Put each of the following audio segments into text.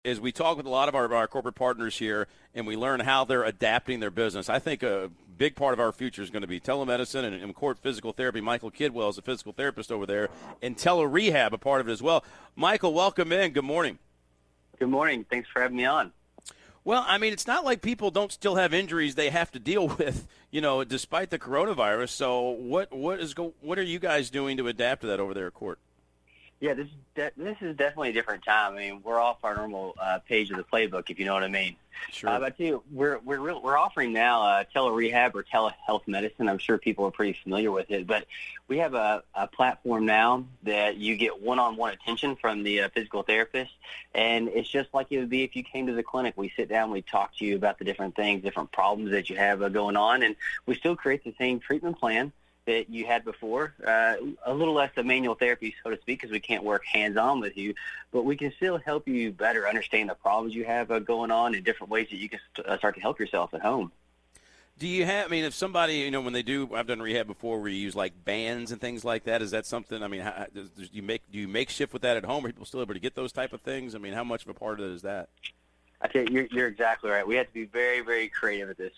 is we talk with a lot of our corporate partners here, and we learn how they're adapting their business. I think a big part of our future is going to be telemedicine and KORT physical therapy. Michael Kidwell is a physical therapist over there, and TeleRehab, a part of it as well. Michael, welcome in. Good morning. Good morning. Thanks for having me on. Well, I mean, it's not like people don't still have injuries they have to deal with, despite the coronavirus. So what are you guys doing to adapt to that over there at KORT? Yeah, this is definitely a different time. I mean, we're off our normal page of the playbook, if you know what I mean. Sure. But too, we're offering now TeleRehab or telehealth medicine. I'm sure people are pretty familiar with it, but we have a platform now that you get one-on-one attention from the physical therapist, and it's just like it would be if you came to the clinic. We sit down, we talk to you about the different things, different problems that you have going on, and we still create the same treatment plan that you had before, a little less of manual therapy, so to speak, because we can't work hands-on with you, but we can still help you better understand the problems you have going on and different ways that you can start to help yourself at home. Do you have, I mean, if somebody, when they do, I've done rehab before where you use like bands and things like that, is that something, I mean, do you make shift with that at home? Are people still able to get those type of things? I mean, how much of a part of it is that? I tell you, you're exactly right. We have to be very, very creative at this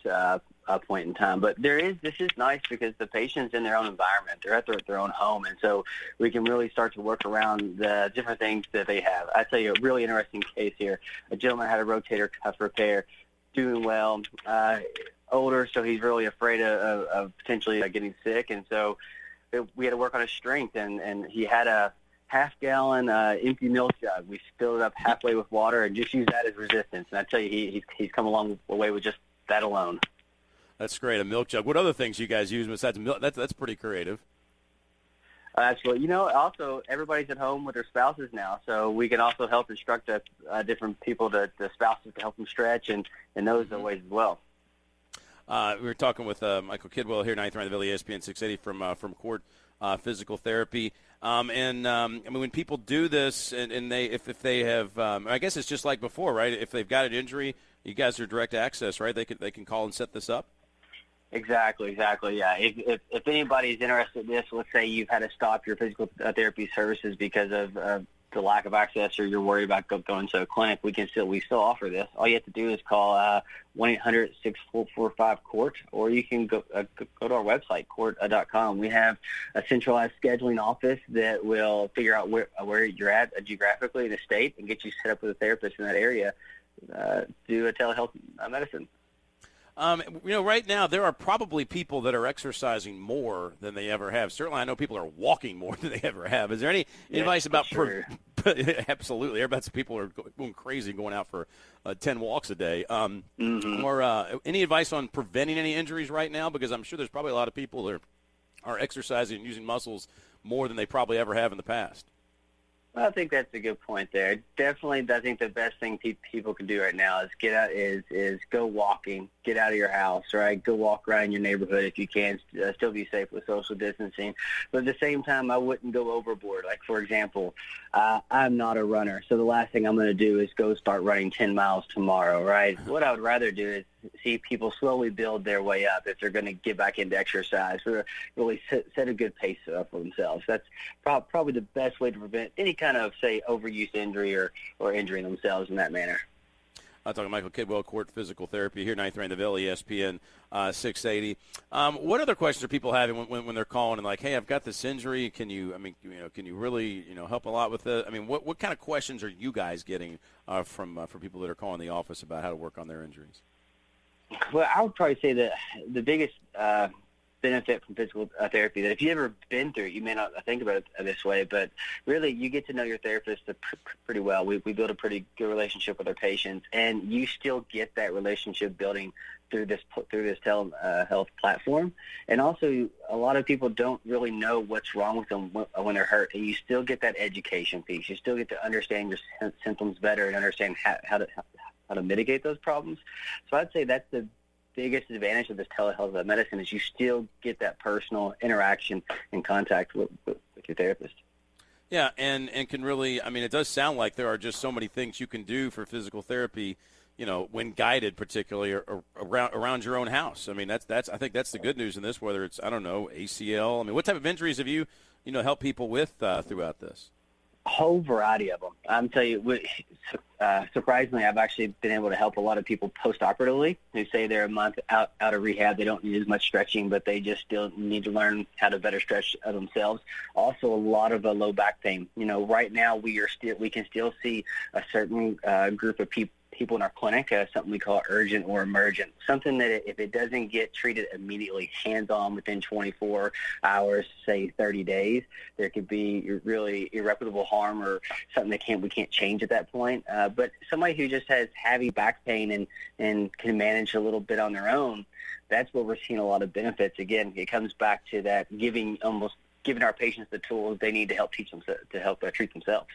point in time. But this is nice because the patient's in their own environment. They're at their own home, and so we can really start to work around the different things that they have. I tell you a really interesting case here. A gentleman had a rotator cuff repair, doing well, older, so he's really afraid of potentially getting sick, and so we had to work on his strength, and he had a half-gallon empty milk jug. We filled it up halfway with water and just used that as resistance. And I tell you, he's come a long way with just that alone. That's great, a milk jug. What other things you guys use besides milk? That's pretty creative. Absolutely. Also, everybody's at home with their spouses now, so we can also help instruct different people, the spouses, to help them stretch and those ways as well. We were talking with Michael Kidwell here, 9th round of ESPN 680 from KORT Physical Therapy. I mean, when people do this and they, if they have, I guess it's just like before, right? If they've got an injury, you guys are direct access, right? They can call and set this up. Exactly. Yeah. If anybody's interested in this, let's say you've had to stop your physical therapy services because of the lack of access, or you're worried about going to a clinic, we still offer this. All you have to do is call 1-800-6445-KORT, or you can go to our website, KORT.com. We have a centralized scheduling office that will figure out where you're at geographically in the state and get you set up with a therapist in that area. Do a telehealth medicine. Right now there are probably people that are exercising more than they ever have. Certainly, I know people are walking more than they ever have. Is there any advice about? Sure. Absolutely, everybody's people are going crazy, going out for 10 walks a day. Or any advice on preventing any injuries right now? Because I'm sure there's probably a lot of people that are exercising and using muscles more than they probably ever have in the past. Well, I think that's a good point there. Definitely, I think the best thing people can do right now is get out, is go walking, get out of your house, right? Go walk around your neighborhood if you can, still be safe with social distancing. But at the same time, I wouldn't go overboard. Like, for example, I'm not a runner, so the last thing I'm going to do is go start running 10 miles tomorrow, right? What I would rather do is see people slowly build their way up if they're going to get back into exercise, or really set a good pace for themselves. That's probably the best way to prevent any kind of, say, overuse injury or injuring themselves in that manner. I'm talking Michael Kidwell, KORT Physical Therapy here, 9th round of ESPN 680. What other questions are people having when they're calling and like, hey, I've got this injury. Can you really help a lot with it? I mean, what kind of questions are you guys getting from people that are calling the office about how to work on their injuries? Well, I would probably say that the biggest benefit from physical therapy, that if you've ever been through it, you may not think about it this way, but really you get to know your therapist pretty well. We build a pretty good relationship with our patients, and you still get that relationship building through this telehealth platform. And also, a lot of people don't really know what's wrong with them when they're hurt, and you still get that education piece. You still get to understand your symptoms better and understand how to mitigate those problems. So I'd say that's the biggest advantage of this telehealth medicine, is you still get that personal interaction and contact with your therapist. Yeah, and can really, I mean, it does sound like there are just so many things you can do for physical therapy, when guided, particularly around your own house. I mean, that's I think that's the good news in this, whether it's, I don't know, ACL. I mean, what type of injuries have you helped people with throughout this? whole variety of them. I'm telling you, surprisingly, I've actually been able to help a lot of people post-operatively who say they're a month out of rehab. They don't need as much stretching, but they just still need to learn how to better stretch themselves. Also, a lot of low back pain. Right now we can still see a certain group of people in our clinic, something we call urgent or emergent, something that if it doesn't get treated immediately hands-on within 24 hours, say 30 days, there could be really irreparable harm or something we can't change at that point. But somebody who just has heavy back pain and can manage a little bit on their own, that's where we're seeing a lot of benefits. Again, it comes back to that giving our patients the tools they need to help treat themselves.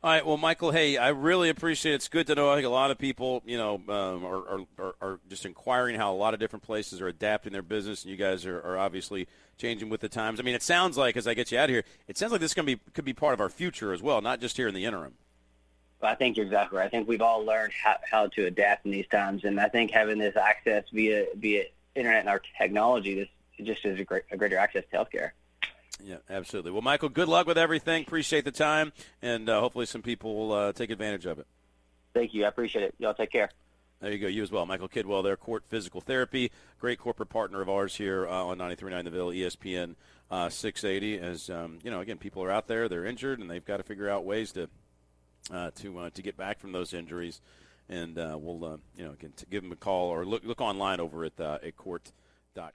All right, well, Michael, hey, I really appreciate it. It's good to know. I think a lot of people, are just inquiring how a lot of different places are adapting their business, and you guys are obviously changing with the times. I mean, it sounds like, as I get you out of here, it sounds like this could be part of our future as well, not just here in the interim. I think you're exactly right. I think we've all learned how to adapt in these times, and I think having this access via internet and our technology, this just is a greater access to healthcare. Yeah, absolutely. Well, Michael, good luck with everything. Appreciate the time, and hopefully some people will take advantage of it. Thank you. I appreciate it. Y'all take care. There you go. You as well. Michael Kidwell there, KORT Physical Therapy, great corporate partner of ours here on 93.9 The Ville, ESPN 680. As, again, people are out there, they're injured, and they've got to figure out ways to get back from those injuries. And we'll, again, give them a call or look online over at KORT.com.